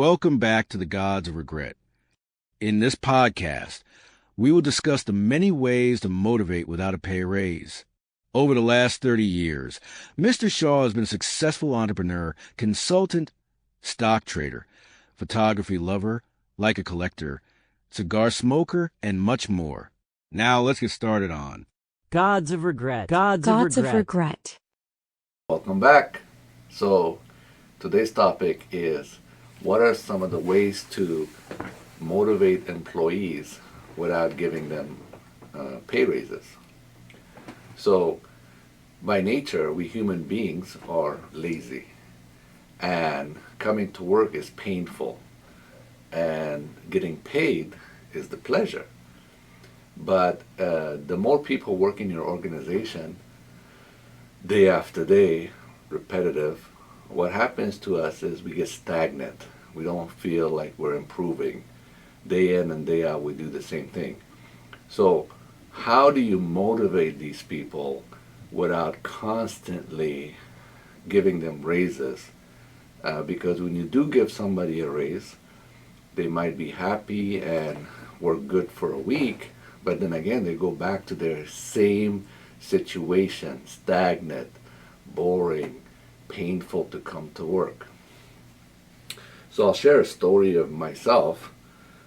Welcome back to the Gods of Regret. In this podcast, we will discuss the many ways to motivate without a pay raise. Over the last 30 years, Mr. Shaw has been a successful entrepreneur, consultant, stock trader, photography lover, like a collector, cigar smoker, and much more. Now let's get started on Gods of Regret. Gods of Regret. Welcome back. So today's topic is, what are some of the ways to motivate employees without giving them pay raises? So by nature, we human beings are lazy, and coming to work is painful, and getting paid is the pleasure. But the more people work in your organization, day after day, repetitive, what happens to us is we get stagnant. We don't feel like we're improving. Day in and day out, we do the same thing. So how do you motivate these people without constantly giving them raises? Because when you do give somebody a raise, they might be happy and work good for a week, but then again, they go back to their same situation, stagnant, boring, painful to come to work. So I'll share a story of myself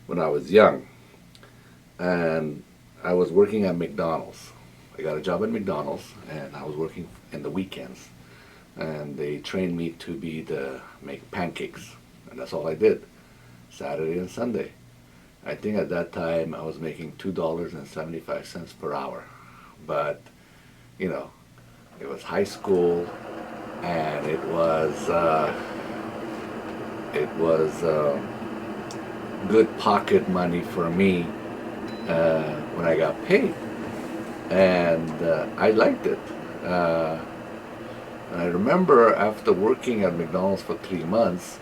when I was young, and I was working at McDonald's. I got a job at McDonald's, and I was working in the weekends, and they trained me to make pancakes, and that's all I did, Saturday and Sunday. I think at that time I was making $2.75 per hour, but you know, it was high school, and it was good pocket money for me when I got paid, and I liked it. And I remember after working at McDonald's for 3 months,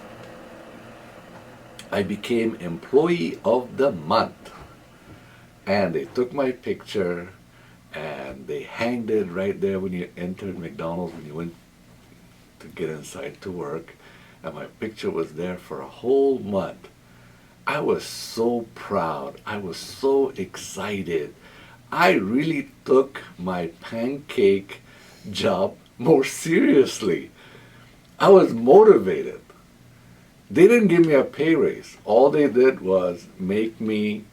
I became Employee of the Month, and they took my picture and they hanged it right there when you entered McDonald's, when you went to get inside to work, and my picture was there for a whole month. I was so proud. I was so excited. I really took my pancake job more seriously. I was motivated. They didn't give me a pay raise. All they did was make me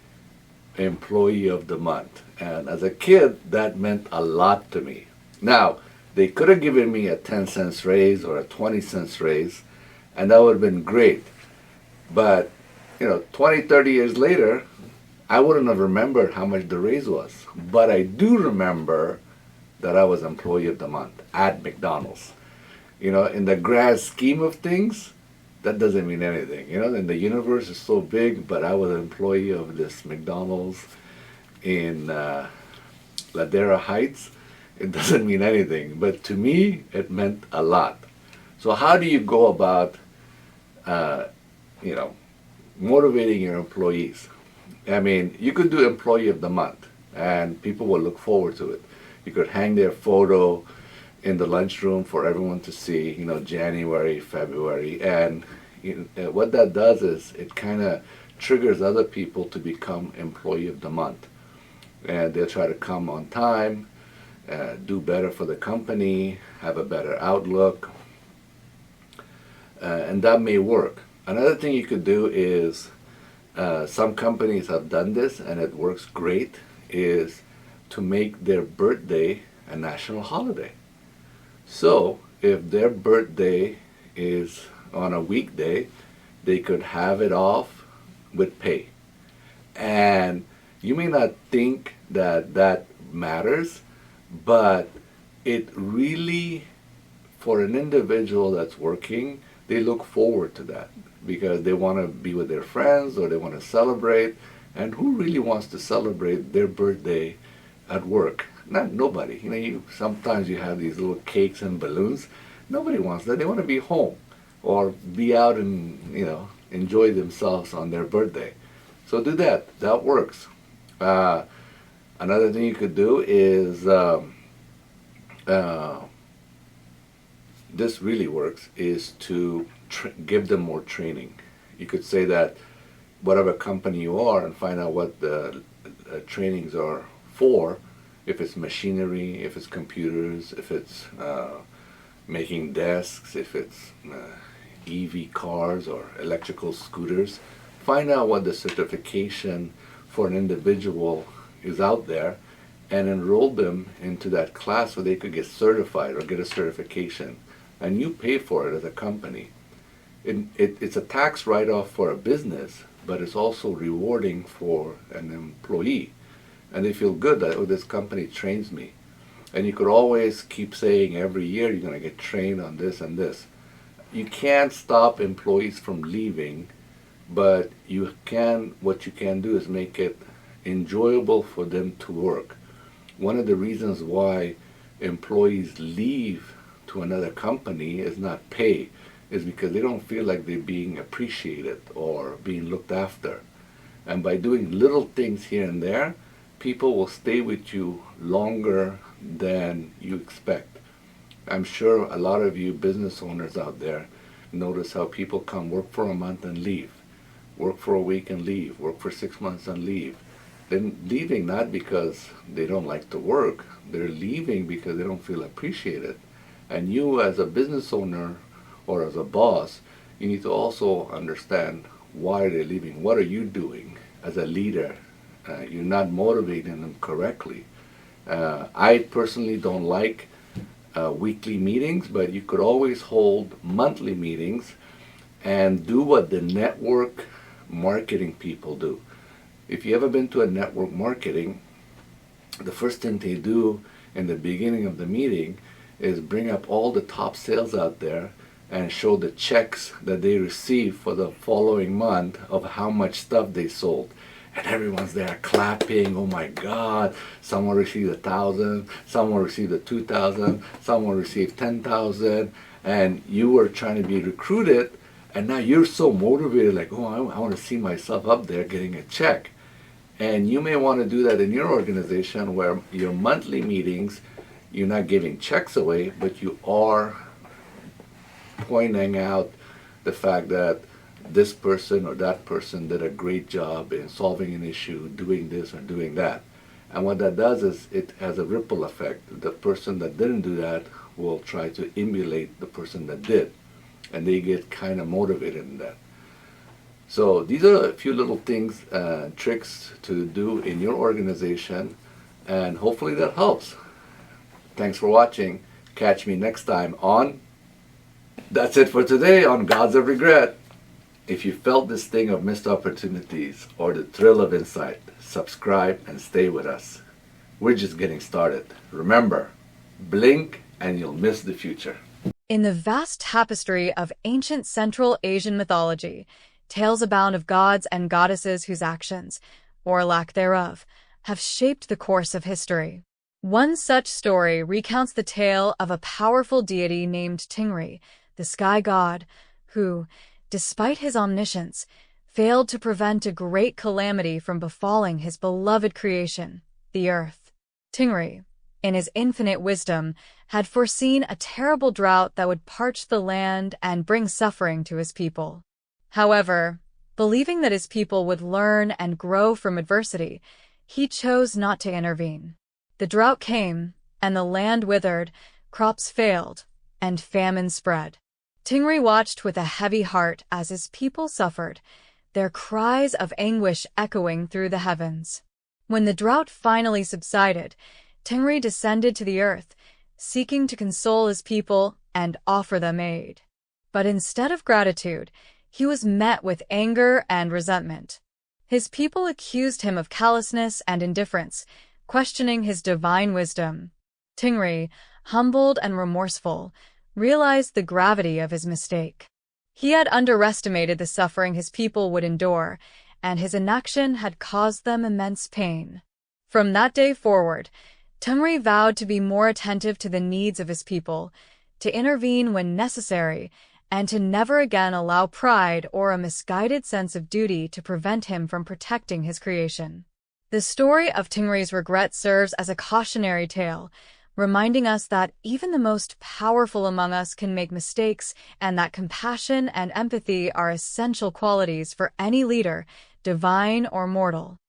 Employee of the Month. And as a kid, that meant a lot to me. Now, they could have given me a 10 cents raise or a 20 cents raise, and that would have been great. But, 20, 30 years later, I wouldn't have remembered how much the raise was. But I do remember that I was Employee of the Month at McDonald's. In the grand scheme of things, that doesn't mean anything. And the universe is so big, but I was an employee of this McDonald's in Ladera Heights. It doesn't mean anything, but to me, it meant a lot. So how do you go about, motivating your employees? I mean, you could do Employee of the Month, and people will look forward to it. You could hang their photo in the lunchroom for everyone to see, January, February, and what that does is it kind of triggers other people to become Employee of the Month, and they'll try to come on time, do better for the company, have a better outlook, and that may work. Another thing you could do is, some companies have done this and it works great, is to make their birthday a national holiday. So if their birthday is on a weekday, they could have it off with pay. And you may not think that that matters, but it really, for an individual that's working, they look forward to that because they want to be with their friends or they want to celebrate. And who really wants to celebrate their birthday at work? Nobody. Sometimes you have these little cakes and balloons. Nobody wants that. They want to be home or be out and enjoy themselves on their birthday. So do that. That works. Another thing you could do is this really works, is to give them more training. You could say that whatever company you are and find out what the trainings are for, if it's machinery, if it's computers, if it's making desks, if it's EV cars or electrical scooters. Find out what the certification for an individual is out there and enroll them into that class so they could get certified or get a certification. And you pay for it as a company. It's a tax write-off for a business, but it's also rewarding for an employee. And they feel good that, oh, this company trains me. And you could always keep saying every year you're going to get trained on this and this. You can't stop employees from leaving, but what you can do is make it enjoyable for them to work. One of the reasons why employees leave to another company is not pay, is because they don't feel like they're being appreciated or being looked after. And by doing little things here and there, people will stay with you longer than you expect. I'm sure a lot of you business owners out there notice how people come work for a month and leave, work for a week and leave, work for 6 months and leave. They're leaving not because they don't like to work, they're leaving because they don't feel appreciated. And you as a business owner or as a boss, you need to also understand why they're leaving. What are you doing as a leader? You're not motivating them correctly. I personally don't like weekly meetings, but you could always hold monthly meetings and do what the network marketing people do. If you ever been to a network marketing, the first thing they do in the beginning of the meeting is bring up all the top sales out there and show the checks that they received for the following month of how much stuff they sold. And everyone's there clapping. Oh my God, someone received 1,000, someone received 2,000, someone received 10,000, and you were trying to be recruited, and now you're so motivated, like, oh, I want to see myself up there getting a check. And you may want to do that in your organization where your monthly meetings, you're not giving checks away, but you are pointing out the fact that this person or that person did a great job in solving an issue, doing this or doing that. And what that does is it has a ripple effect. The person that didn't do that will try to emulate the person that did, and they get kind of motivated in that. So these are a few little things, tricks to do in your organization, and hopefully that helps. Thanks for watching. Catch me next time on... That's it for today on Gods of Regret. If you felt this sting of missed opportunities or the thrill of insight, subscribe and stay with us. We're just getting started. Remember, blink and you'll miss the future. In the vast tapestry of ancient Central Asian mythology, tales abound of gods and goddesses whose actions, or lack thereof, have shaped the course of history. One such story recounts the tale of a powerful deity named Tingri, the sky god, who, despite his omniscience, failed to prevent a great calamity from befalling his beloved creation, the earth. Tingri, in his infinite wisdom, had foreseen a terrible drought that would parch the land and bring suffering to his people. However, believing that his people would learn and grow from adversity, he chose not to intervene. The drought came, and the land withered, crops failed, and famine spread. Tingri watched with a heavy heart as his people suffered, their cries of anguish echoing through the heavens. When the drought finally subsided, Tingri descended to the earth, seeking to console his people and offer them aid. But instead of gratitude, he was met with anger and resentment. His people accused him of callousness and indifference, questioning his divine wisdom. Tingri, humbled and remorseful, realized the gravity of his mistake. He had underestimated the suffering his people would endure, and his inaction had caused them immense pain. From that day forward, Tingri vowed to be more attentive to the needs of his people, to intervene when necessary, and to never again allow pride or a misguided sense of duty to prevent him from protecting his creation. The story of Tingri's regret serves as a cautionary tale, reminding us that even the most powerful among us can make mistakes and that compassion and empathy are essential qualities for any leader, divine or mortal.